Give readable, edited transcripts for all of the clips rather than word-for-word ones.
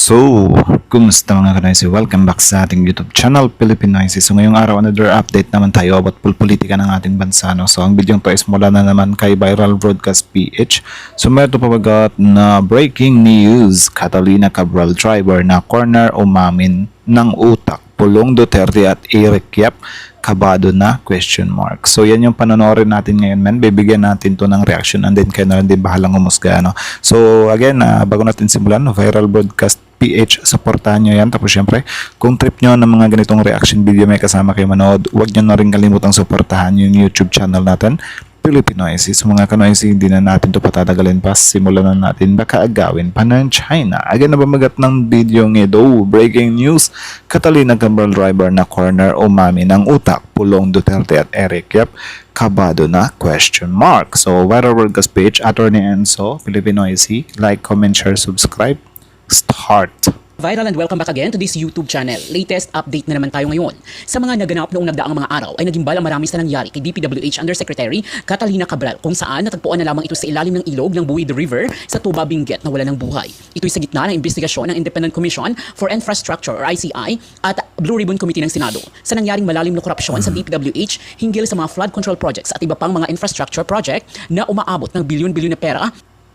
So, kumusta mga kanoysi? Welcome back sa ating YouTube channel, Pilipinoysi. So, ngayong araw, another update naman tayo about politika ng ating bansa. No? So, ang video to is mula na naman kay Viral Broadcast PH. So, meron pabagat na breaking news. Catalina Cabral driver na corner umamin ng utak. Pulong Duterte at Eric Yap kabado na question mark. So yan yung panonorin natin ngayon, men. Bibigyan natin to ng reaction and then kayo na rin din bahalang umusga, no? So again, bago natin simulan, Viral Broadcast PH, supportahan nyo yan. Tapos syempre, kung trip nyo ng mga ganitong reaction video may kasama kayo manood, huwag nyo na rin kalimutang supportahan yung YouTube channel natin, Pilipinoysi. So mga kanoysi, hindi na natin ito patatagalin pa. Simulan na natin, baka agawin pa ng China. Again, nabamagat ng video nito. Breaking news, Catalina Cabral driver na corner umami ng utak. Pulong Duterte at Eric Yap kabado na question mark. So Viral Broadcast page, Attorney Enzo, Pilipinoysi. Like, comment, share, subscribe. Start! Viral and welcome back again to this YouTube channel. Latest update na naman tayo ngayon. Sa mga naganap noong nagdaang mga araw ay naging bala marami sa nangyari kay DPWH Undersecretary Catalina Cabral kung saan natagpuan na lamang ito sa ilalim ng ilog ng Buid River sa Tuba Benguet na wala ng buhay. Ito'y sa gitna ng investigasyon ng Independent Commission for Infrastructure or ICI at Blue Ribbon Committee ng Senado sa nangyaring malalim na korupsyon sa DPWH hinggil sa mga flood control projects at iba pang mga infrastructure project na umaabot ng bilyon-bilyon na pera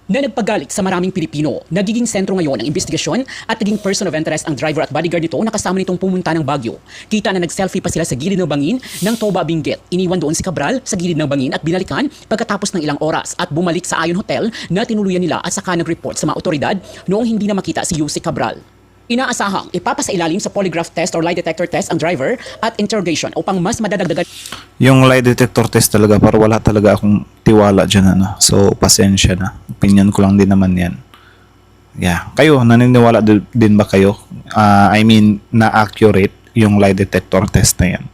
na nagpagalit sa maraming Pilipino. Nagiging sentro ngayon ng investigasyon at naging person of interest ang driver at bodyguard nito na kasama nitong pumunta ng Baguio. Kita na nag-selfie pa sila sa gilid ng bangin ng Toba Benguet. Iniwan doon si Cabral sa gilid ng bangin at binalikan pagkatapos ng ilang oras at bumalik sa Ayon Hotel na tinuluyan nila at saka nag-report sa mga otoridad noong hindi na makita si Yusek Cabral. Inaasahang ipapasailalim sa polygraph test or lie detector test ang driver at interrogation upang mas madadagdagan. Yung lie detector test talaga, para wala talaga akong tiwala dyan, ano. So, pasensya na. Opinion ko lang din naman yan. Yeah. Kayo, naniniwala din ba kayo? I mean, na-accurate yung lie detector test na yan?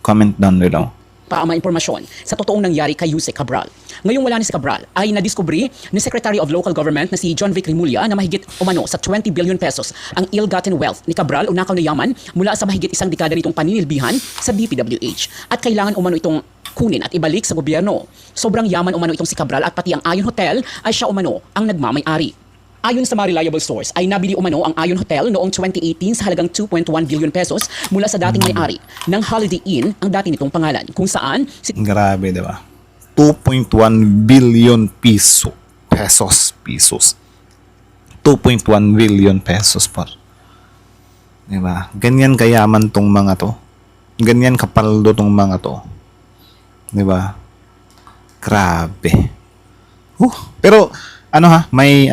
Comment down below. Pa ang mga impormasyon sa totoong nangyari kay Yusek Cabral. Ngayong wala ni si Cabral ay nadiskubre ni Secretary of Local Government na si John Vic Rimulya na mahigit umano sa 20 billion pesos ang ill-gotten wealth ni Cabral o nakaw na yaman mula sa mahigit isang dekada nitong paninilbihan sa DPWH at kailangan umano itong kunin at ibalik sa gobyerno. Sobrang yaman umano itong si Cabral at pati ang Ayon Hotel ay siya umano ang nagmamay-ari. Ayon sa mga reliable source ay nabili umano ang Ayon Hotel noong 2018 sa halagang 2.1 billion pesos mula sa dating may-ari ng Holiday Inn, ang dati nitong pangalan, kung saan Grabe, diba? 2.1 billion pesos. 2.1 billion pesos pa. Diba? Ganyan kayaman tong mga to. Ganyan kapaldo tong mga to. Diba? Grabe. Pero may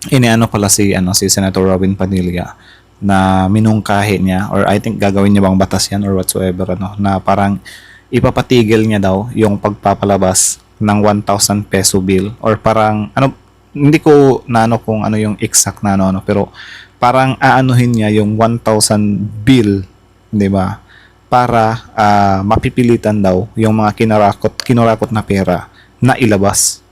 iniano pala si Senator Robin Padilla na minungkahi niya, or I think gagawin niya bang batas yan or whatsoever, na parang ipapatigil niya daw yung pagpapalabas ng 1,000 peso bill, or parang hindi ko kung ano yung exact na pero parang aanuhin niya yung 1,000 bill, 'di ba? Para mapipilitan daw yung mga kinurakot na pera na ilabas.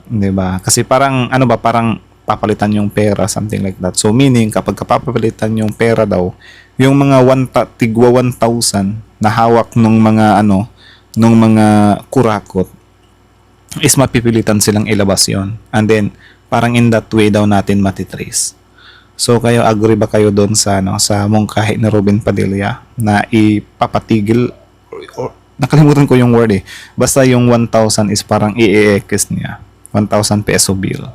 'Di ba? Kasi parang parang papalitan yung pera, something like that. So meaning kapag papalitan yung pera daw, yung mga tigwa 1,000 na hawak nung mga nung mga kurakot is mapipilitan silang ilabas yon. And then parang in that way daw natin matitrace. So kayo, agree ba kayo doon sa sa mungkahi ni Robin Padilla na ipapatigil, or nakalimutan ko yung word basta yung 1,000 is parang i-e-x niya 1,000 peso bill?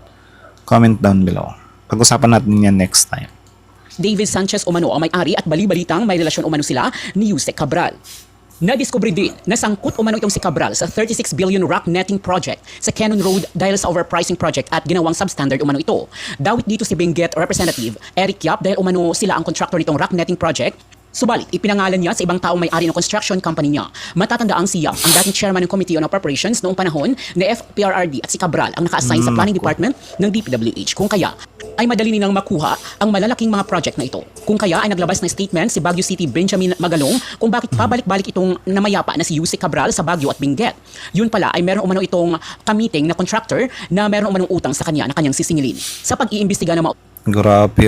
Comment down below. Pag-usapan natin yan next time. David Sanchez umano ang may-ari at bali-balitang may relasyon umano sila ni Yusek Cabral. Nadiskubre din na sangkot umano itong si Cabral sa 36 billion rock netting project sa Cannon Road dahil sa overpricing project at ginawang substandard umano ito. Dawit dito si Benguet Representative Eric Yap dahil umano sila ang contractor nitong rock netting project. Subalit, ipinangalan niya sa ibang taong may-ari ng construction company niya. Matatandaang si Yap, ang dating chairman ng Committee on Appropriations noong panahon ni FPRRD, at si Cabral ang naka-assign sa planning department ng DPWH. Kung kaya, ay madali nilang makuha ang malalaking mga project na ito. Kung kaya ay naglabas ng statement si Baguio City Benjamin Magalong kung bakit pabalik-balik itong namayapa na si Yusek Cabral sa Baguio at Benguet. Yun pala ay meron umano itong kamiting na contractor na meron umanong utang sa kanya na kanyang sisingilin. Sa pag-iimbestiga ng Grabe,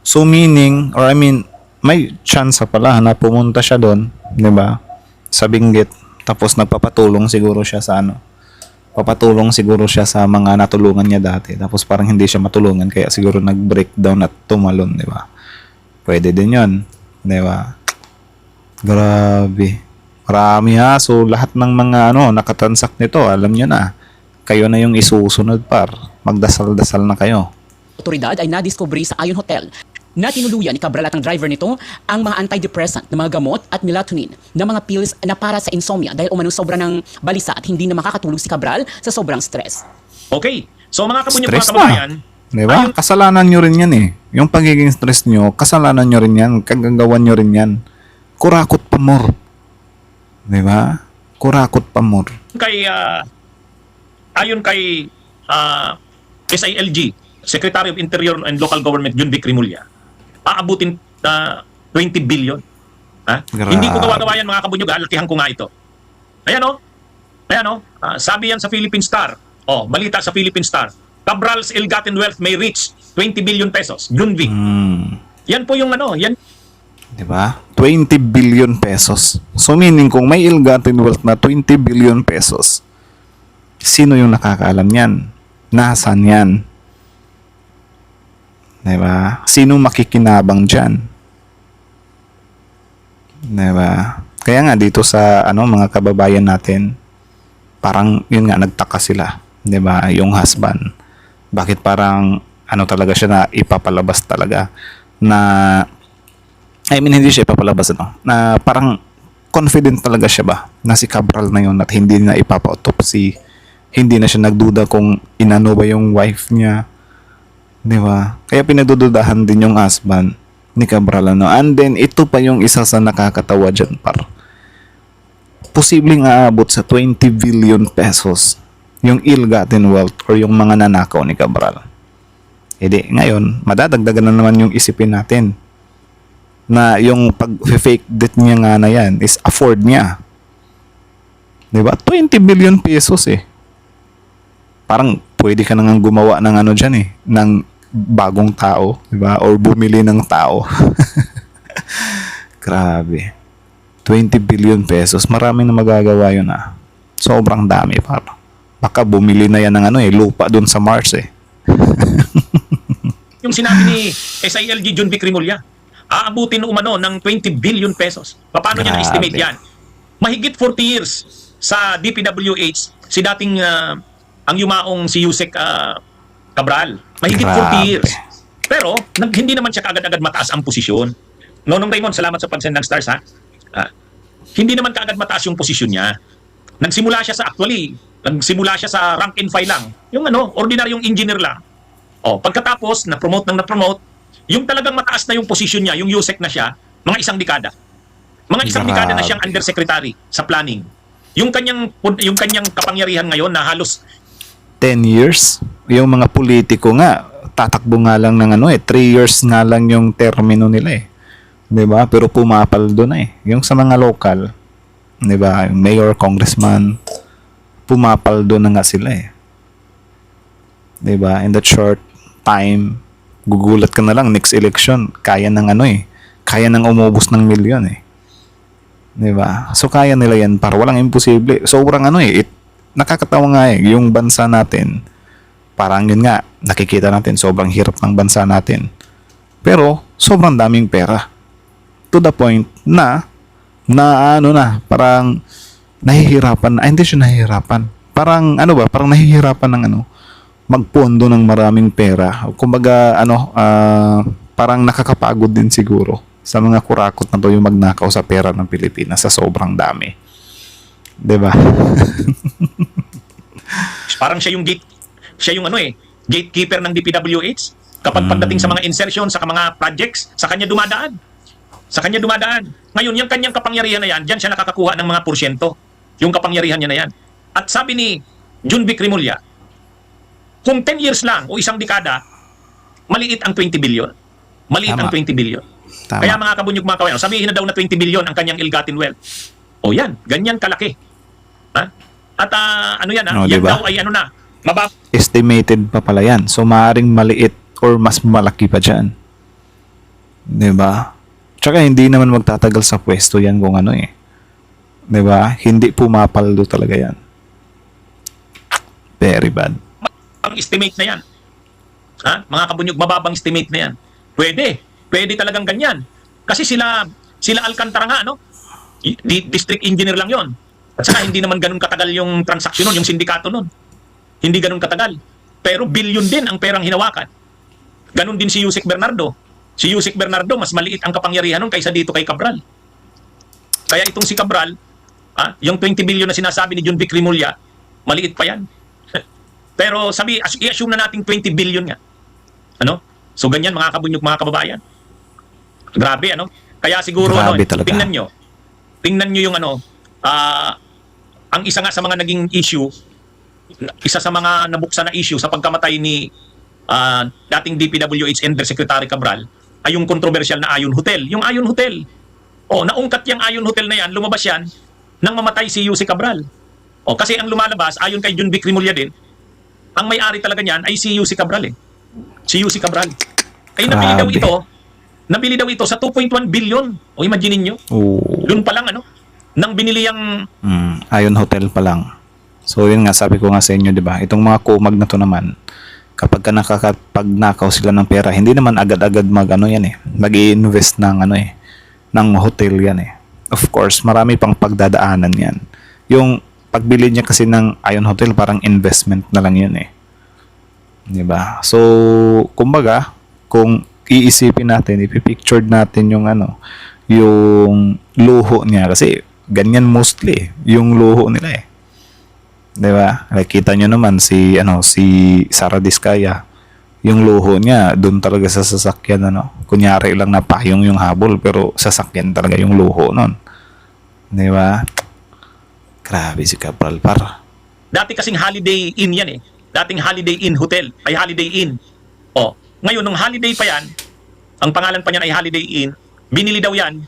So meaning, or I mean, may chance pala na pumunta siya doon, 'di ba? Sa Benguet, tapos nagpapatulong siguro siya sa papatulong siguro siya sa mga natulungan niya dati. Tapos parang hindi siya matulungan kaya siguro nag-breakdown at tumalon, di ba? Pwede din yun, di ba? Grabe. Marami ha. So lahat ng mga nakatransact nito, alam niyo na. Kayo na yung isusunod par. Magdasal-dasal na kayo. Otoridad ay nadiskubre sa Ion Hotel na tinuluyan ni Cabral at ang driver nito ang mga antidepressant na mga gamot at melatonin na mga pills na para sa insomnia dahil umano sobra ng balisa at hindi na makakatulog si Cabral sa sobrang stress. Okay. So mga kapunyog, Stress mga kababayan, Di ba? Kasalanan nyo rin yan eh. Yung pagiging stress nyo, kasalanan nyo rin yan. Kagagawan nyo rin yan. Kurakot pa more. Di ba? Kurakot pa more. ayon kay SILG, Secretary of Interior and Local Government Jun Vic Rimulya, aabutin 20 billion. Ha? Grabe. Hindi ko gawa-gawa yan mga kabunyog, lakihan ko nga ito. Ayan o. Sabi yan sa Philippine Star. Balita sa Philippine Star. Cabral's ill-gotten wealth may reach 20 billion pesos. Jun Vic. Yan po yung yan. Di ba? 20 billion pesos. So meaning kung may ill-gotten wealth na 20 billion pesos, sino yung nakakaalam yan? Nasaan yan? Di ba? Sino makikinabang dyan? Di ba? Kaya nga dito sa mga kababayan natin, parang yun nga nagtaka sila. Di ba? Yung husband. Bakit parang talaga siya na ipapalabas talaga na hindi siya ipapalabas na parang confident talaga siya ba na si Cabral na yun at hindi na ipapa-autopsy, hindi na siya nagduda kung inano ba yung wife niya, di ba? Kaya pinagdududahan din yung husband ni Cabral and then ito pa yung isa sa nakakatawa dyan par, posibleng aabot sa 20 billion pesos yung ill-gotten wealth or yung mga nanakaw ni Cabral. Ngayon madadagdagan na naman yung isipin natin na yung pag-fake debt niya nga na yan is afford niya. Diba? 20 billion pesos eh. Parang pwede ka nang gumawa ng dyan ng bagong tao. Diba? Or bumili ng tao. Grabe. 20 billion pesos. Marami na magagawa yun Sobrang dami para. Baka bumili na yan ng lupa dun sa Mars eh. Yung sinabi ni SILG Jun Vic Rimulya, aabutin umano ng 20 billion pesos. Paano niya na-estimate Grabe. yan? Mahigit 40 years sa DPWH, si dating ang yumaong si Yusek Cabral. Mahigit Grabe. 40 years. Pero hindi naman siya kaagad-agad mataas ang posisyon. Nonong Raymond, salamat sa pansend ng stars hindi naman kaagad mataas yung posisyon niya. Nagsimula siya sa rank and file lang. Yung ordinaryong engineer lang. Pagkatapos, na-promote yung talagang mataas na yung posisyon niya, yung USEC na siya, mga isang dekada. Mga isang dekada na siyang Grabe. undersecretary sa planning. Yung kanyang kapangyarihan ngayon na halos 10 years. Yung mga politiko nga, tatakbo nga lang ng 3 years nga lang yung termino nila eh. 'Di ba? Pero pumapaldo na eh. Yung sa mga local, 'di ba? Yung mayor, congressman, pumapaldo na nga sila eh. 'Di ba? In that short time, gugulat ka na lang next election, kaya ng kaya nang umubos ng milyon eh. 'Di ba? So kaya nila yan para walang imposible. Sobrang nakakatawa nga yung bansa natin. Parang yun nga, nakikita natin sobrang hirap ng bansa natin. Pero sobrang daming pera. To the point na parang nahihirapan, hindi siya nahihirapan. Parang parang nahihirapan ng magpondo ng maraming pera. Kumbaga parang nakakapagod din siguro sa mga kurakot na to yung magnakaw sa pera ng Pilipinas sa sobrang dami. 'Di ba? parang siya yung gatekeeper ng DPWH. Kapag pagdating sa mga insertion, sa mga projects, sa kanya dumadaan. Ngayon, yung kanyang kapangyarihan na yan, dyan siya nakakakuha ng mga porsyento. Yung kapangyarihan niya na yan. At sabi ni Jun Vic Rimulya, kung 10 years lang o isang dekada, maliit ang 20 billion. Maliit Tama. ang 20 billion. Tama. Kaya mga kabunyog, mga kawayan, sabihin na daw na 20 billion ang kanyang ill-gotten wealth. O yan, ganyan kalaki. At yan diba? daw ay Estimated pa pala yan. So maaring maliit or mas malaki pa dyan. 'Di ba? Tsaka hindi naman magtatagal sa pwesto yan kung 'Di ba? Hindi pumapaldo talaga yan. Very bad. Ang estimate na yan. Ha? Mga kabunyog, mababang estimate na yan. Pwede talagang ganyan. Kasi sila Alcantara nga, no? District engineer lang yon. At saka hindi naman ganun katagal yung transaksyon nun, yung sindikato nun. Hindi ganun katagal. Pero billion din ang perang hinawakan. Ganun din si Yusek Bernardo. Si Yusek Bernardo, mas maliit ang kapangyarihan nun kaysa dito kay Cabral. Kaya itong si Cabral, yung 20 billion na sinasabi ni John Vic Rimulya, maliit pa yan. Pero i-assume na natin 20 billion nga. Ano? So ganyan mga kabunyog, mga kababayan. Grabe, ano? Kaya siguro, Grabe talaga. tingnan nyo yung ang isa nga sa mga naging issue, isa sa mga nabuksan na issue sa pagkamatay ni dating DPWH Undersecretary Cabral ay yung controversial na Ayon Hotel. Yung Ayon Hotel. Naungkat yung Ayon Hotel na yan, lumabas yan nang mamatay si Yusek Cabral. Kasi ang lumalabas, ayon kay John Vic Rimulya din, ang may-ari talaga niyan ay si Yusek Cabral Si Yusek Cabral. Ay nabili daw ito sa 2.1 billion. Imagine niyo. Doon pa lang nang binili yung Ayon Hotel pa lang. So yun nga, sabi ko nga sa inyo, di ba? Itong mga kumag na to naman, kapag nakakapagnakaw sila ng pera, hindi naman agad-agad mag-i-invest ng ng hotel yan eh. Of course, marami pang pagdadaanan yan. Yung pagbili niya kasi ng Ayon Hotel, parang investment na lang yun eh. Di ba? So, kumbaga, kung iisipin natin, ipipictured natin yung yung luho niya, kasi ganyan mostly yung luho nila eh. 'Di ba? Nakita nyo naman si Sara Diskaya, yung luho niya doon talaga sa sasakyan Kunyari lang na payong yung habol pero sasakyan talaga yung luho noon. 'Di ba? Grabe si Cabral par. dati kasing Holiday Inn yan eh. Dating Holiday Inn Hotel, ay Holiday Inn. Ngayon nung Holiday pa yan, ang pangalan pa niyan ay Holiday Inn, binili daw yan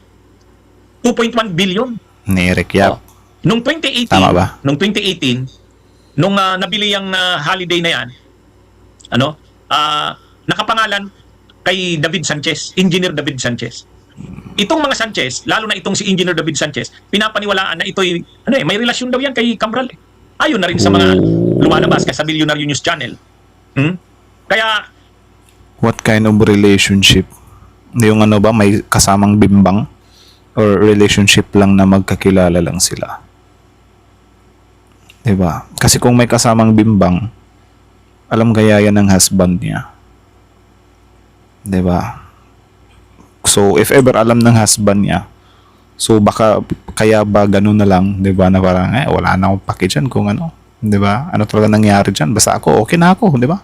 2.1 billion. Ni Eric Yap. Nung 2018, Tama ba? Nung nabili yung Holiday na yan, nakapangalan kay David Sanchez, Engineer David Sanchez. Itong mga Sanchez, lalo na itong si Engineer David Sanchez, pinapaniwalaan na ito'y may relasyon daw yan kay Cabral. Ayon na rin sa mga lumalabas kay sa Billionaire News Channel. Kaya What kind of relationship? Yung ba, may kasamang bimbang? Or relationship lang na magkakilala lang sila? Diba? Kasi kung may kasamang bimbang, alam kaya yan ng husband niya. Diba? So, if ever alam ng husband niya, so baka, kaya ba ganun na lang, diba, na parang, wala na akong paki dyan kung diba? Ano talaga nangyari dyan? Basta ako, okay na ako, diba?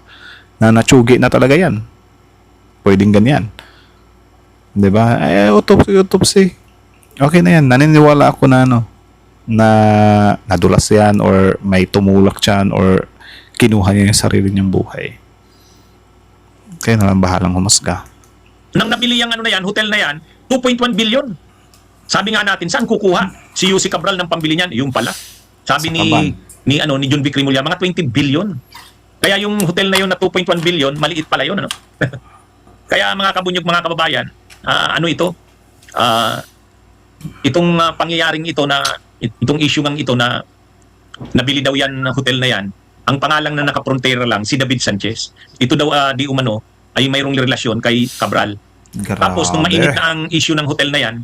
Na natsugi na talaga yan. Pwedeng ganyan. Diba? Autopsy. Okay na yan. Naniniwala ako na na nadulas yan or may tumulak dyan or kinuha niya yung sarili niyang buhay. Kaya na lang bahalang humusga. nang nabili yung hotel na yan, 2.1 billion. Sabi nga natin, saan kukuha si Yusek Cabral ng pambili niyan? Yung pala. Sabi ni John Vic Rimulya, mga 20 billion. Kaya yung hotel na yun na 2.1 billion, maliit pala yun. Kaya mga kabunyog, mga kababayan, itong pangyayaring ito itong issue ng ito na nabili daw yan na hotel na yan, ang pangalang na nakaprontera lang, si David Sanchez. Ito daw di umano ay mayroong relasyon kay Cabral. Grabe. Tapos nung mainit na ang issue ng hotel na yan,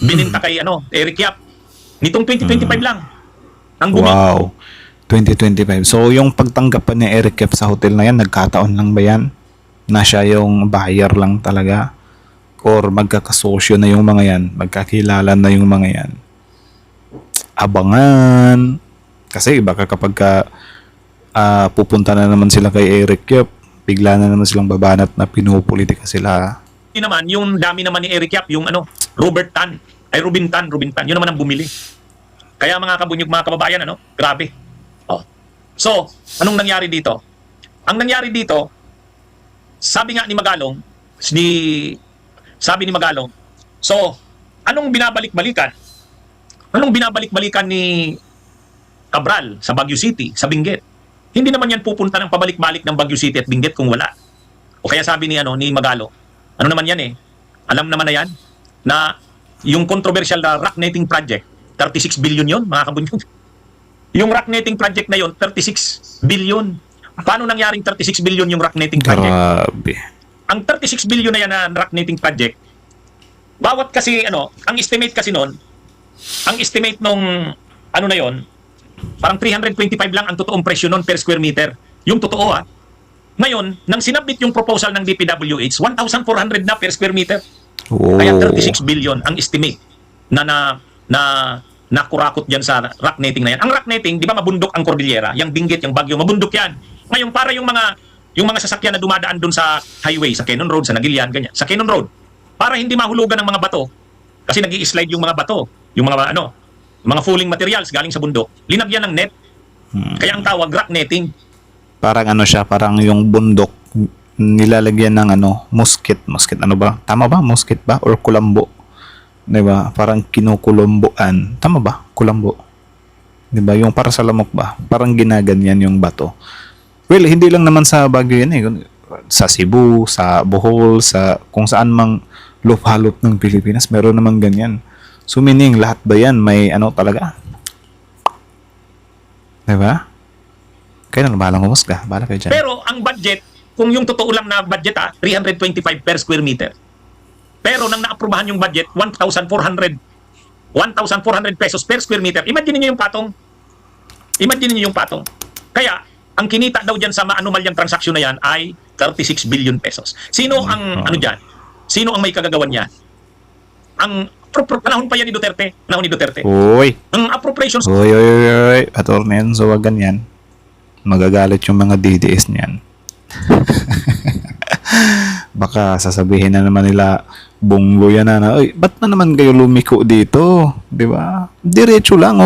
bininta kay Eric Yap. Nitong 2025 lang. Ang bumi. Wow. 2025. So, yung pagtanggap pa ni Eric Yap sa hotel na yan, nagkataon lang ba yan? Na siya yung buyer lang talaga? Or magkakasosyo na yung mga yan? Magkakilala na yung mga yan? Abangan. Kasi baka kapag pupunta na naman sila kay Eric Yap, bigla na naman silang babanat na pinupolitika sila. Hindi naman, yung dami naman ni Eric Yap, yung Robin Tan. Yun naman ang bumili. Kaya mga kabunyog, mga kababayan, grabe. So, anong nangyari dito? Ang nangyari dito, sabi ni Magalong, so, anong binabalik-balikan? Anong binabalik-balikan ni Cabral sa Baguio City, sa Benguet? Hindi naman yan pupunta ng pabalik-balik ng Baguio City at Benguet kung wala. O kaya sabi ni Magalong, ano naman yan alam naman na yan, na yung controversial na rock netting project, 36 billion yon mga kabunyog. Yung rock netting project na yon 36 billion. Paano nangyaring 36 billion yung rock netting project? Grabe. Ang 36 billion na yan na rock netting project, bawat kasi ang estimate kasi noon, ang estimate nung ano na yon, parang 325 lang ang totoong presyo noon per square meter. Yung totoo Ngayon, nang sinabit yung proposal ng DPWH, 1,400 na per square meter. Oh. Kaya 36 billion ang estimate na nakurakot diyan sa rock netting na yan. Ang rock netting, di ba mabundok ang Cordillera, yung Benguet, yung Baguio, mabundok yan. Ngayon, para yung mga sasakyan na dumadaan doon sa highway, sa Quezon Road, sa Nagilian, ganyan, sa Quezon Road, para hindi mahulugan ng mga bato, kasi nag-i-slide yung mga bato, yung mga falling materials galing sa bundok, linagyan ng net. Kaya ang tawag rock netting. Parang ano siya, parang yung bundok nilalagyan ng musket, ano ba? Tama ba? Musket ba? Or kulambo? 'Di ba? Parang kinukulomboan. Tama ba? Kulambo. 'Di ba? Yung para sa lamok ba? Parang ginaganyan yung bato. Well, hindi lang naman sa Baguio yan Sa Cebu, sa Bohol, sa kung saan mang lupalop ng Pilipinas, meron namang ganyan. So meaning, lahat ba yan may talaga? 'Di ba? Kaya na balang humusga. Bala kayo dyan. Pero ang budget, kung yung totoo lang na budget 325 per square meter. Pero nang naaprubahan yung budget, 1,400 pesos per square meter. Imagine niyo yung patong. Kaya, ang kinita daw dyan sa maanumalyang transaksyon na yan ay 36 billion pesos. Sino ang dyan? Sino ang may kagagawan niyan? Ang panahon pa yan ni Duterte. Uy! Ang appropriations Uy. Attorney Enzo, wag ganyan. Magagalit yung mga DDS niyan. Baka sasabihin na naman nila, bunggo yan "Oy, ba't na naman kayo lumiko dito?" 'Di ba? Diretso lang.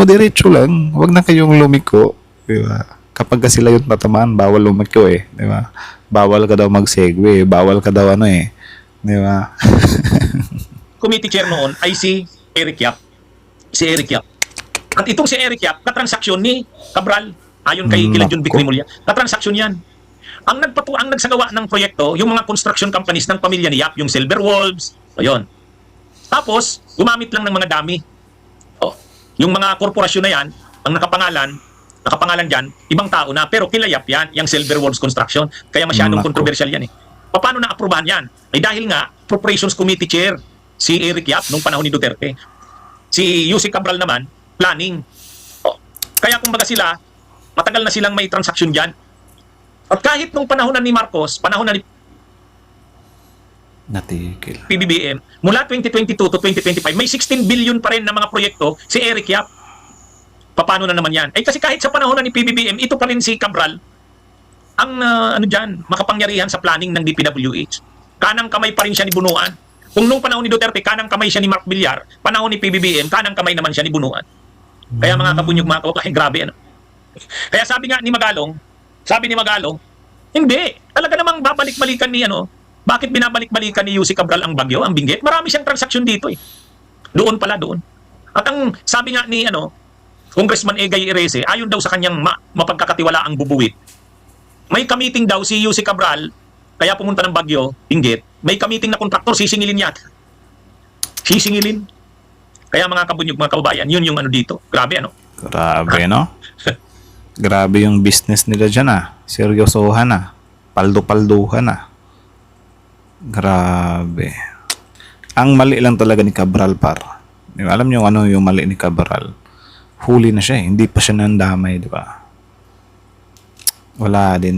Wag na kayong lumiko. 'Di ba? Kapag sila yung tatamaan, bawal lumiko 'di ba? Bawal ka daw mag-segue, bawal ka daw 'di ba? committee chair noon ay si Eric Yap. At itong si Eric Yap, katransaksyon ni Cabral, ayon kay kila John Vic Rimulya, katransaksyon yan. Ang nagsagawa ng proyekto, yung mga construction companies ng pamilya ni Yap, yung Silver Wolves, ayun. Tapos, gumamit lang ng mga dami. Yung mga korporasyon na yan, ang nakapangalan dyan, ibang tao na, pero kila Yap yan, yung Silver Wolves Construction. Kaya masyadong controversial yan Paano na-aprobahan yan? Dahil nga, Appropriations Committee Chair, si Eric Yap, nung panahon ni Duterte. Si Yusek Cabral naman, planning. Kaya kumbaga sila, matagal na silang may transaksyon dyan. At kahit nung panahon na ni Marcos, panahon na ni Natigil. PBBM, mula 2022 to 2025, may 16 billion pa rin na mga proyekto si Eric Yap. Paano na naman yan? Kasi kahit sa panahon na ni PBBM, ito pa rin si Cabral, ang makapangyarihan sa planning ng DPWH. Kanang kamay pa rin siya ni Bunuan. Kung nung panahon ni Duterte, kanang kamay siya ni Mark Villar, panahon ni PBBM, kanang kamay naman siya ni Bunuan. Kaya mga kabunyog, mga kawaklahe, grabe Kaya sabi ni Magalong, hindi, talaga namang babalik-balikan ni bakit binabalik-balikan ni Yusek Cabral ang Bagyo, ang Benguet? Marami siyang transaksyon dito Doon. At ang sabi nga ni Congressman Egay Erese, ayon daw sa kanyang mapagkakatiwala ang bubuwit, may kamiting daw si Yusek Cabral, kaya pumunta ng Bagyo, Benguet, may kamiting na kontraktor, sisingilin yata. Kaya mga kabunyog, mga kababayan, yun yung dito. Grabe, Grabe, no? Grabe yung business nila dyan, Seryosohan, Paldo-palduhan, Grabe. Ang mali lang talaga ni Cabral, par. Alam niyo yung mali ni Cabral? Huli na siya, Hindi pa siya nandamay, di ba? Wala din.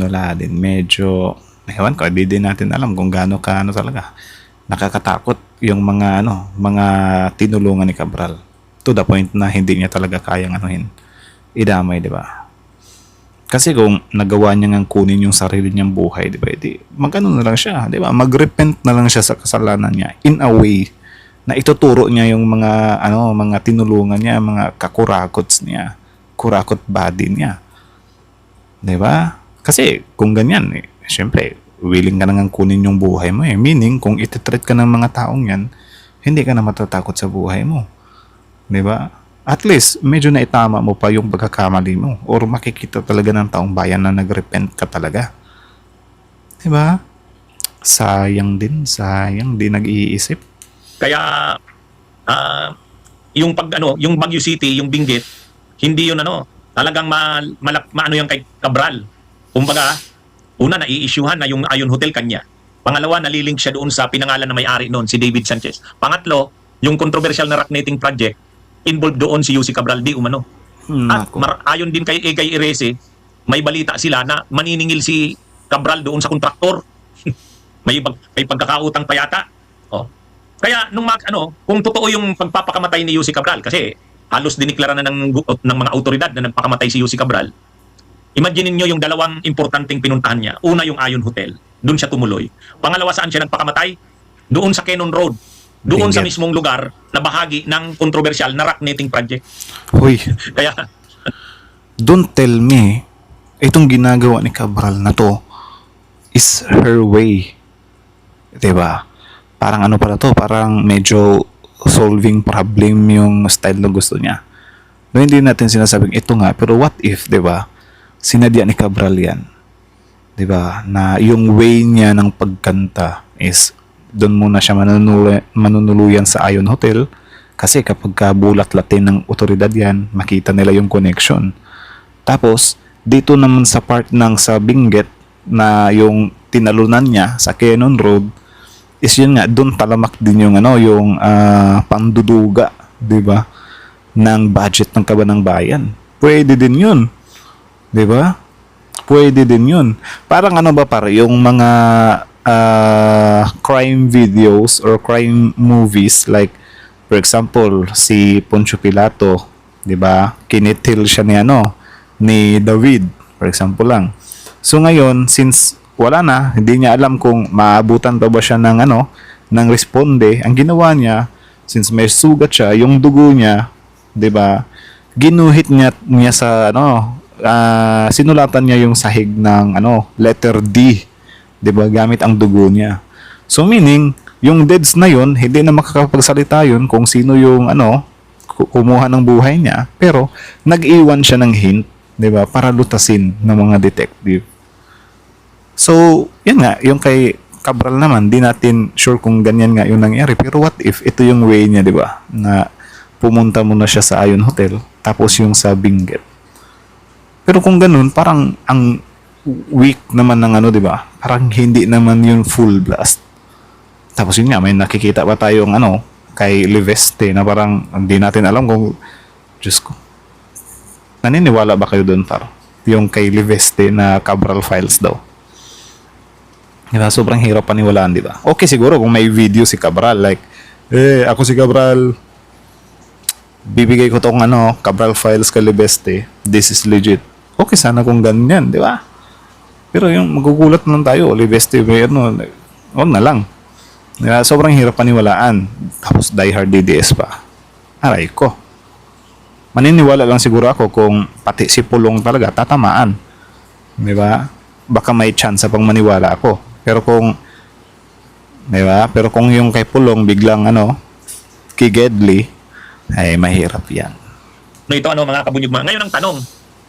Medyo, ewan ko, di din natin alam kung gaano talaga. Nakakatakot yung mga tinulungan ni Cabral. To the point na hindi niya talaga kayang idamay, di ba? Kasi kung nagawa niya ngang kunin yung sarili niyang buhay, di ba? Na lang siya, di ba? Mag-repent na lang siya sa kasalanan niya in a way na ituturo niya yung mga tinulungan niya, mga kakurakots niya, kurakot body niya. Di ba? Kasi kung ganyan, syempre, willing ka na ngang kunin yung buhay mo Meaning, kung ititreat ka ng mga taong yan, hindi ka na matatakot sa buhay mo. Di ba? At least, medyo naitama mo pa yung pagkakamali mo or makikita talaga ng taong bayan na nag-repent ka talaga. Diba? Sayang din nag-iisip. Kaya yung Baguio City, yung Benguet, hindi yun talagang maano yan kay Cabral. Kumbaga, una, nai-issuehan na yung Ion Hotel kanya. Pangalawa, nalilink siya doon sa pinangalan na may-ari noon, si David Sanchez. Pangatlo, yung controversial na rocknetting project, involved doon si UC Cabral di umano. At Nako. ayon din kay Irese, may balita sila na maniningil si Cabral doon sa kontraktor. may pagkakautang pa yata. Oh. Kaya kung totoo yung pagpapakamatay ni UC Cabral, kasi halos diniklara na ng mga autoridad na nagpakamatay si UC Cabral. Imagine niyo yung dalawang importanteng pinuntahan niya. Una, yung Ion Hotel. Doon siya tumuloy. Pangalawa, saan siya nagpakamatay? Doon sa Cannon Road. Doon sa Benguet. mismong lugar na bahagi ng controversial na rocknetting project. Hoy, Kaya, don't tell me itong ginagawa ni Cabral na to is her way. 'Di ba? Parang ano pala to, parang medyo solving problem yung style na gusto niya. No, hindi natin sinasabing ito nga, pero what if, 'di ba? Sinadya ni Cabral yan. 'Di ba? Na yung way niya ng pagkanta is doon muna siya manunuluyan sa Ion Hotel kasi kapag bulat-latin ng otoridad yan, makita nila yung connection. Tapos, dito naman sa part ng sa Benguet na yung tinalunan niya sa Cannon Road is yun nga, doon talamak din yung yung panduduga, 'di ba? Ng budget ng Kabanang Bayan. Pwede din yun. 'Di ba? Pwede din yun. Parang ba pare, yung mga crime videos or crime movies like for example, si Poncio Pilato, 'di ba? Kinitil siya ni David, for example lang. So ngayon, since wala na, hindi niya alam kung maabutan pa ba siya ng responde, ang ginawa niya, since may sugat siya, yung dugo niya, 'di ba? Ginuhit niya sa sinulatan niya yung sahig ng letter D, 'di ba? Gamit ang dugo niya. So meaning, yung deads na yun, hindi na makakapagsalita yun kung sino yung kumuha ng buhay niya, pero nag-iwan siya ng hint, 'di ba? Para lutasin ng mga detective. So, yun nga, yung kay Cabral naman, di natin sure kung ganyan nga yung nangyari. Pero what if ito yung way niya, di ba? Na pumunta muna siya sa Ion Hotel, tapos yung sa Benguet. Pero kung ganun, parang ang weak naman ng di ba? Parang hindi naman yung full blast. Tapos yun nga, may nakikita pa tayong kay Liveste na parang hindi natin alam kung, Diyos ko, naniniwala ba kayo doon, par? Yung kay Liveste na Cabral Files daw. Diba? Sobrang hirap paniwalaan, di ba? Okay, siguro kung may video si Cabral, like, ako si Cabral, bibigay ko tong Cabral Files kay Liveste, this is legit. Okay, sana kung ganyan, di ba? Pero yung magugulat naman tayo, Liveste, huwag na lang. Diba? Sobrang hirap paniwalaan. Tapos diehard DDS pa. Aray ko. Maniniwala lang siguro ako kung pati si Pulong talaga tatamaan. Di ba? Baka may chance pang maniwala ako. Pero kung, di ba? Pero kung yung kay Pulong biglang kigedli, ay mahirap yan. ito mga kabunyugma. Ngayon ang tanong,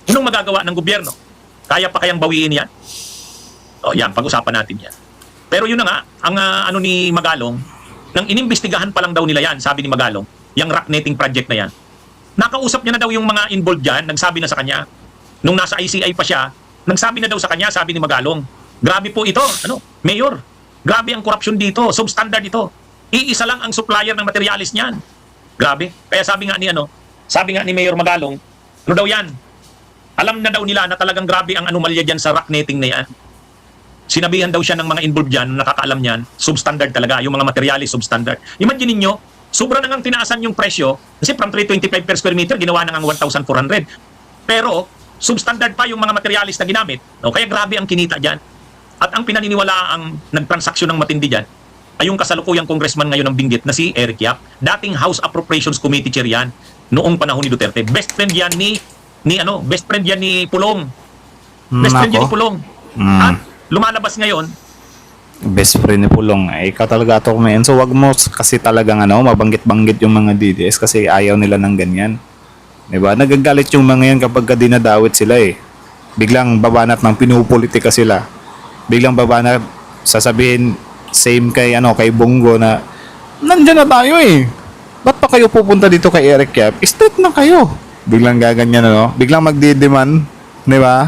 anong magagawa ng gobyerno? Kaya pa kayang bawiin yan? O yan, pag-usapan natin yan. Pero yun na nga, ang ni Magalong, nang inimbestigahan pa lang daw nila yan, sabi ni Magalong, yung rocknetting project na yan. Nakausap niya na daw yung mga involved dyan, nagsabi na sa kanya, nung nasa ICI pa siya, nagsabi na daw sa kanya, sabi ni Magalong, grabe po ito, Mayor, grabe ang korupsyon dito, substandard ito. Iisa lang ang supplier ng materialis niyan. Grabe. Kaya sabi nga ni Mayor Magalong, daw yan? Alam na daw nila na talagang grabe ang anomalya dyan sa rocknetting na yan. Sinabihan daw siya ng mga involved dyan, nakakaalam niyan, substandard talaga, yung mga materialis substandard. Imagine niyo, sobra na ngang tinaasan yung presyo, kasi from 325 per square meter, ginawa na ngang 1,400. Pero, substandard pa yung mga materialis na ginamit. Kaya grabe ang kinita dyan. At ang pinaniniwala ang nagtransaksyon ng matindi dyan, ay yung kasalukuyang congressman ngayon ng Benguet na si Eric Yap, dating House Appropriations Committee chair yan, noong panahon ni Duterte. Best friend yan ni Pulong. Best friend yan ni Pulong. At lumalabas ngayon, Best friend ni Pulong, ikaw talaga ito kumain. So wag mo kasi talagang mabanggit-banggit yung mga DDS kasi ayaw nila ng ganyan. Diba? Nagagalit yung mga yan kapag dinadawit sila Biglang babanat ng pinupolitika sila. Biglang babanat sasabihin same kay kay Bongo na nandiyan na tayo Ba't pa kayo pupunta dito kay Eric Yap? Straight na kayo. Biglang gaganyan, ano? Biglang magdidiman, di ba?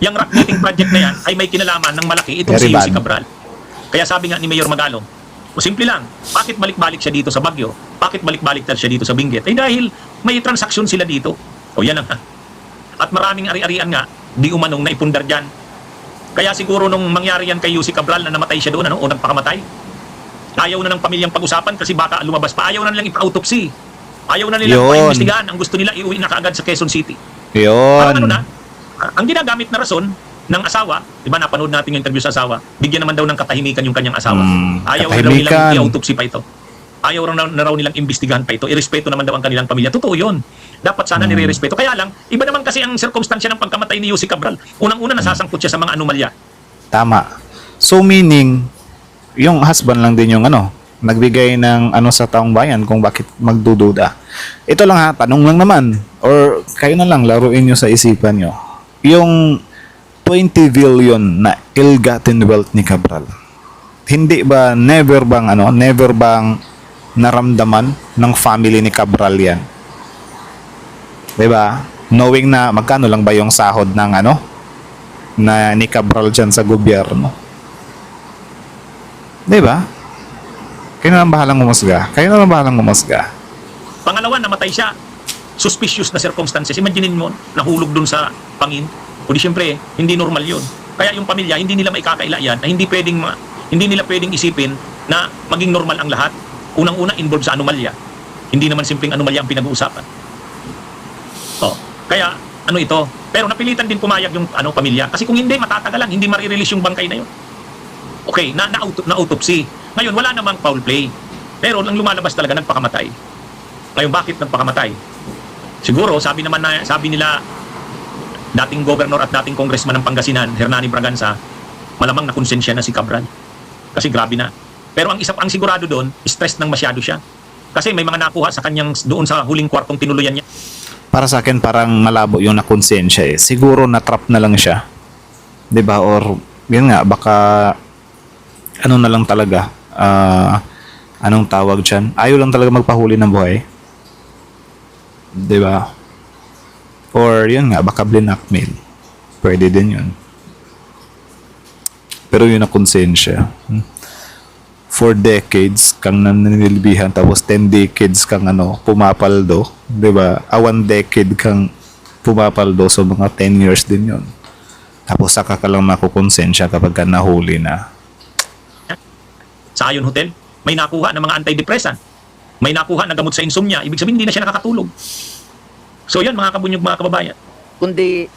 Yung rock meeting project na yan ay may kinalaman ng malaki itong Very si bad. Yussi Cabral. Kaya sabi nga ni Mayor Magalong, o simple lang, bakit balik-balik siya dito sa Baguio? Bakit balik-balik siya dito sa Benguet? Eh dahil may transaksyon sila dito. O yan lang ha. At maraming ari-arian nga, di umanong naipundar dyan. Kaya siguro nung mangyari yan kay Yussi Cabral na namatay siya doon, ano, o nagpakamatay, ayaw na ng pamilyang pag-usapan kasi baka lumabas pa. Ayaw na nilang ipa-autopsy. Ayaw na nilang Yun. pa-imbestigahan. Ang gusto nila, iuwi na kaagad sa Quezon City. Parang ano Yun. na, ang ginagamit na rason ng asawa, di ba napanood natin yung interview sa asawa, bigyan naman daw ng katahimikan yung kanyang asawa. Ayaw raw nilang katahimikan. i-autopsy pa ito. Ayaw raw na raw nilang imbestigahan pa ito. Irespeto naman daw ang kanilang pamilya. Totoo yun. Dapat sana nire-respeto. Kaya lang, iba naman kasi ang sirkumstansya ng pagkamatay ni Yussi Cabral. Unang-una nasasangkot siya sa mga anomalya. Tama. So meaning, yung husband lang din yung ano, nagbigay ng ano sa taong bayan kung bakit magdududa. Ito lang ha, tanong lang naman. Or kayo na lang, laruin nyo sa isipan nyo. Yung 20 billion na ill-gotten wealth ni Cabral. Hindi ba, never bang naramdaman ng family ni Cabral yan? Diba? Knowing na magkano lang ba yung sahod ng ano, na ni Cabral dyan sa gobyerno. Diba? Kayo na lang bahalang umusga. Pangalawa, namatay siya. Suspicious na circumstances. Imaginin mo, nahulog dun sa pangin. O di syempre, hindi normal yun. Kaya yung pamilya, hindi nila maikakaila yan na hindi nila pwedeng isipin na maging normal ang lahat. Unang-una, involved sa anomalya. Hindi naman simpleng anomalya ang pinag-uusapan. Oh, kaya, ano ito? Pero napilitan din pumayag yung pamilya. Kasi kung hindi, matatagalan. Hindi marirelease yung bangkay na yun. Okay, na-autopsy. Ngayon, wala namang foul play. Pero ang lumalabas talaga, nagpakamatay. Ngayon, bakit nagpakamatay? Siguro, sabi nila, dating governor at dating congressman ng Pangasinan, Hernani Braganza, malamang nakonsensya na si Cabral. Kasi grabe na. Pero ang sigurado doon, stress nang masyado siya. Kasi may mga nakuha sa kanyang doon sa huling kwartong tinuluyan niya. Para sa akin, parang malabo yung nakonsensya eh. Siguro na-trap na lang siya. 'Di ba? Or, yun nga, baka ano na lang talaga. Anong tawag dyan? Ayaw lang talaga magpahuli ng buhay. 'Di ba? Or, yun nga, baka blackmail. Pwede din yun. Pero yun na konsensya. 4 decades kang nananilbihan tapos 10 decades kang pumapaldo, 'di ba? 1 decade kang pumapaldo, so mga 10 years din 'yon. Tapos saka ka lang makukonsensya kapag ka nahuli na. Sa Ayon Hotel, may nakuha ng mga antidepressant. May nakuha ng gamot sa insomnia. Ibig sabihin, hindi na siya nakakatulog. So yan, mga kabunyog, mga kababayan. Kundi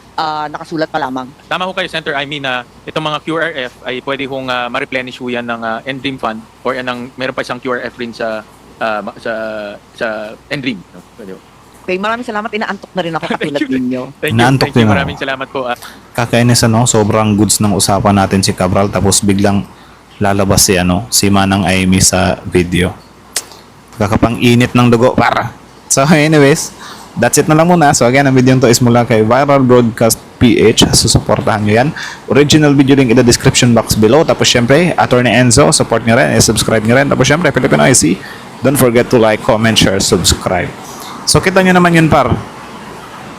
nakasulat pa lamang. Tama ho kayo, Senator. I mean, itong mga QRF ay pwede hong ma-replenish ho yan ng NDREAM Fund or meron pa isang QRF rin sa NDREAM. No? Pwede ho. Okay, maraming salamat. Inaantok na rin ako katulad ninyo. Thank Inaantok you. din ako. Maraming salamat po. Kakainis sobrang goods ng usapan natin si Cabral tapos biglang lalabas si Manang Aimee sa video. Kakapang-init ng dugo para. So anyways, that's it na lang muna. So again, ang video to is mula kay Viral Broadcast PH. Susuportahan nyo yan. Original video link in the description box below. Tapos syempre, Attorney Enzo, support nyo rin, subscribe nyo rin. Tapos syempre, Filipino IC, don't forget to like, comment, share, subscribe. So kita nyo naman yun par.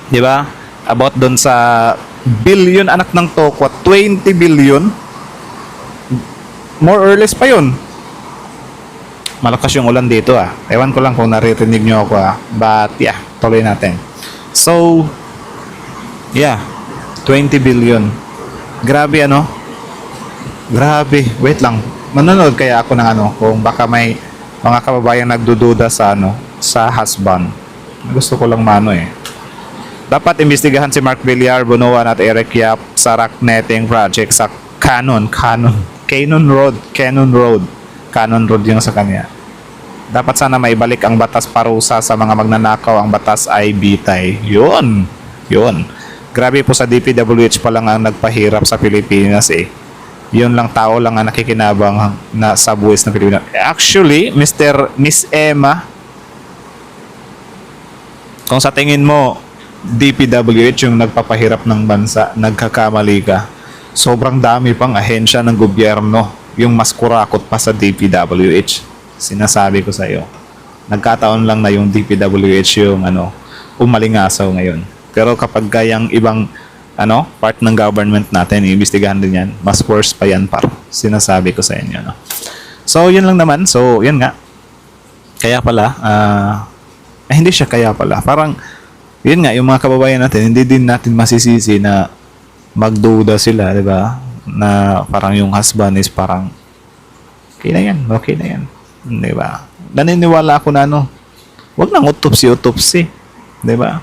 Di ba? About dun sa billion anak ng tokwa, 20 billion. More or less pa yun. Malakas yung ulan dito Ewan ko lang kung naririnig nyo ako But yeah, tuloy natin. So, yeah, 20 billion. Grabe Grabe. Wait lang. Manonood kaya ako ng kung baka may mga kababayang nagdududa sa sa husband. Gusto ko lang Dapat imbestigahan si Mark Villar, Bunuan at Eric Yap sa rock netting project sa Cannon Road yung sa kanya. Dapat sana maibalik ang batas parusa sa mga magnanakaw. Ang batas ay bitay. Yun. Grabe po, sa DPWH pa lang ang nagpahirap sa Pilipinas Yun lang tao lang ang nakikinabang na sa buwis ng Pilipinas. Actually, Miss Emma, kung sa tingin mo DPWH yung nagpapahirap ng bansa, nagkakamali ka. Sobrang dami pang ahensya ng gobyerno yung mas kurakot pa sa DPWH. Sinasabi ko sa iyo. Nagkataon lang na yung DPWH yung umalingasaw ngayon. Pero kapag kayang ibang part ng government natin, iimbestigahan din yan, mas worse pa yan par. Sinasabi ko sa inyo. No? So, yun lang naman. So, yun nga. Kaya pala, hindi siya kaya pala. Parang, yun nga, yung mga kababayan natin, hindi din natin masisisi na magduda sila, di ba? Na parang yung husband is parang, okay na yan. Di ba? Naniniwala ako na wag nang autopsy. Di ba?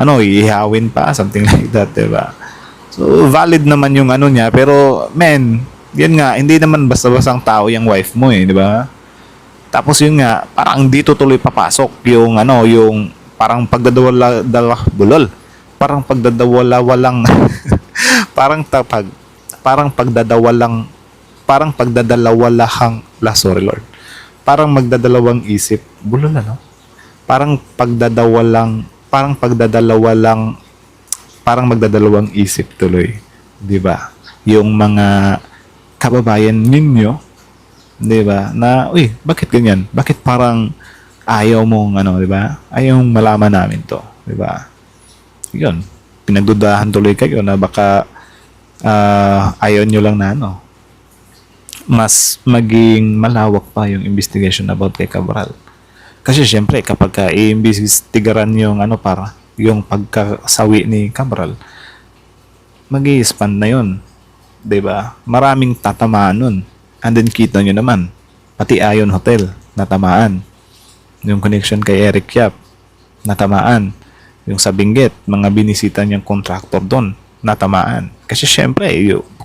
Ihawin pa, something like that, di ba? So, valid naman yung niya, pero, men, yun nga, hindi naman basta-bastang tao yung wife mo di ba? Tapos yun nga, parang dito tuloy papasok yung yung parang parang pagdadawalang parang pagdadalawalahang sorry Lord. Parang magdadalawang isip, bulol parang magdadalawang isip tuloy, 'di ba? Yung mga kababayan ninyo, 'di ba? Na, bakit ganyan? Bakit parang ayaw mong 'di ba? Ayaw malaman namin 'to, 'di ba? 'Yun. Pinagdudahan tuloy kayo na baka ayaw nyo lang na mas maging malawak pa yung investigation about kay Cabral. Kasi syempre kapag iimbestigaran yung yung pagkasawi ni Cabral, mag-i-expand na yun. 'Di ba? Maraming tatamaan nun. And then kita nyo naman, pati Ion Hotel, natamaan. Yung connection kay Eric Yap, natamaan. Yung sa Benguet, mga binisita niyang contractor doon, natamaan. Kasi syempre,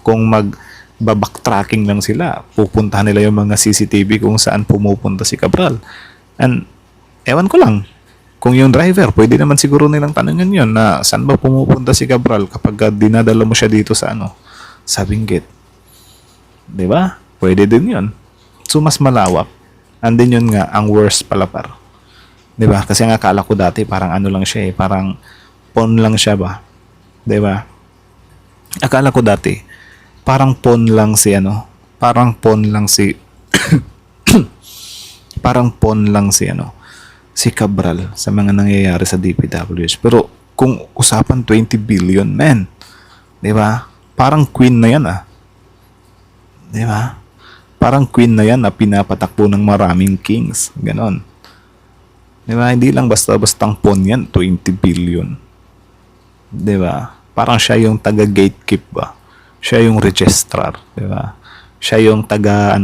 kung backtracking lang sila, pupuntahan nila yung mga CCTV kung saan pumupunta si Cabral. And, ewan ko lang, kung yung driver, pwede naman siguro nilang tanongin yun na saan ba pumupunta si Cabral kapag dinadala mo siya dito sa sa Benguet. 'Di ba? Pwede din yun. So, mas malawak. And then yun nga, ang worst pala par. 'Di ba? Kasi nga akala ko dati parang lang siya parang pawn lang siya ba? 'Di ba? Akala ko dati parang pawn lang si parang pawn lang si parang pawn lang si si Cabral sa mga nangyayari sa DPWH. Pero kung usapan 20 billion, man. 'Di ba? Parang queen na 'yan 'Di ba? Parang queen na 'yan na pinapatakbo ng maraming kings, ganon. 'Di ba? Hindi lang basta-bastang pawn 'yan, 20 billion. 'Di ba? Parang siya yung taga-gatekeep ba? Siya yung registrar, 'di ba? Siya yung taga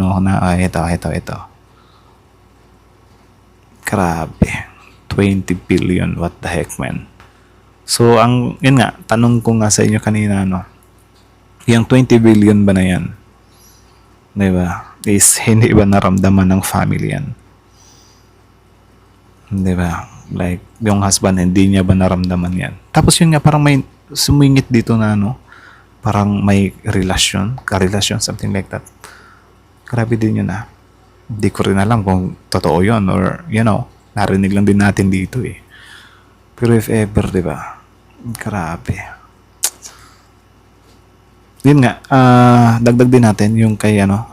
ito. Grabe. 20 billion, what the heck, man. So, yun nga, tanong ko nga sa inyo kanina, yung 20 billion ba na yan? 'Di ba? Is hindi ba naramdaman ng family yan? 'Di ba? Like, yung husband, hindi niya ba naramdaman yan? Tapos yun nga, parang may sumingit dito na parang may karelasyon, something like that. Grabe din yun Hindi ko rin alam kung totoo yun or, narinig lang din natin dito Pero if ever, 'di ba? Grabe. Yun nga, dagdag din natin yung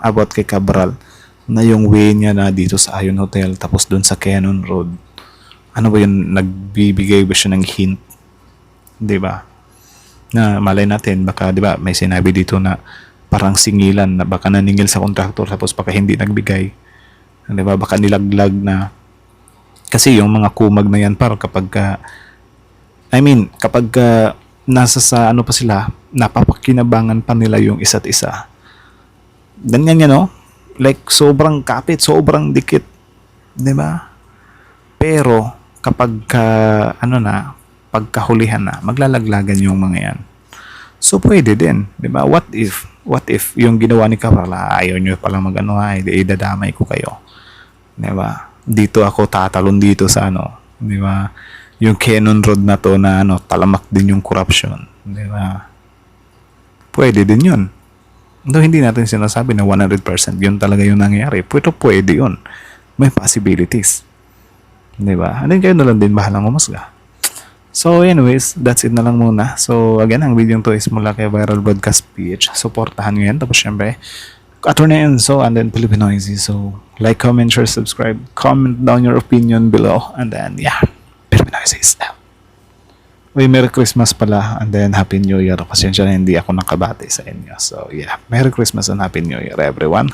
about kay Cabral na yung way niya na dito sa Ion Hotel tapos doon sa Cannon Road. Ano ba yun? Nagbibigay ba siya ng hint? 'Di ba? Na malay natin, baka 'di ba may sinabi dito na parang singilan na baka naningil sa kontraktor tapos baka hindi nagbigay. 'Di ba? Baka nilaglag na kasi yung mga kumag na yan par kapag nasa sa pa sila, napapakinabangan pa nila yung isa't isa. Ganyan yan, like sobrang kapit, sobrang dikit, 'di ba? Pero kapag pagkahulihan na, maglalaglagan yung mga yan. So pwede din, 'di ba? What if yung ginawa ni Cabral, ayaw nyo palang idadamay ko kayo. 'Di ba? Dito ako tatalon dito sa 'di ba? Yung Cannon Road na to na talamak din yung corruption, 'di ba? Pwede din 'yun. Though hindi natin sinasabi na 100% yun talaga yung nangyayari. Pero pwede yun. May possibilities. 'Di ba? Ano kayo na lang din bahalang umusga. So anyways, that's it na lang muna. So again, ang video to is mula kay Viral Broadcast PH. Supportahan nyo yan. Tapos syempre, Attorney Enzo and then Filipinoisy. So like, comment, share, subscribe. Comment down your opinion below. And then yeah, Filipinoisy is out. Uy, Merry Christmas pala and then Happy New Year. Pasensya na hindi ako nakabati sa inyo. So yeah, Merry Christmas and Happy New Year everyone.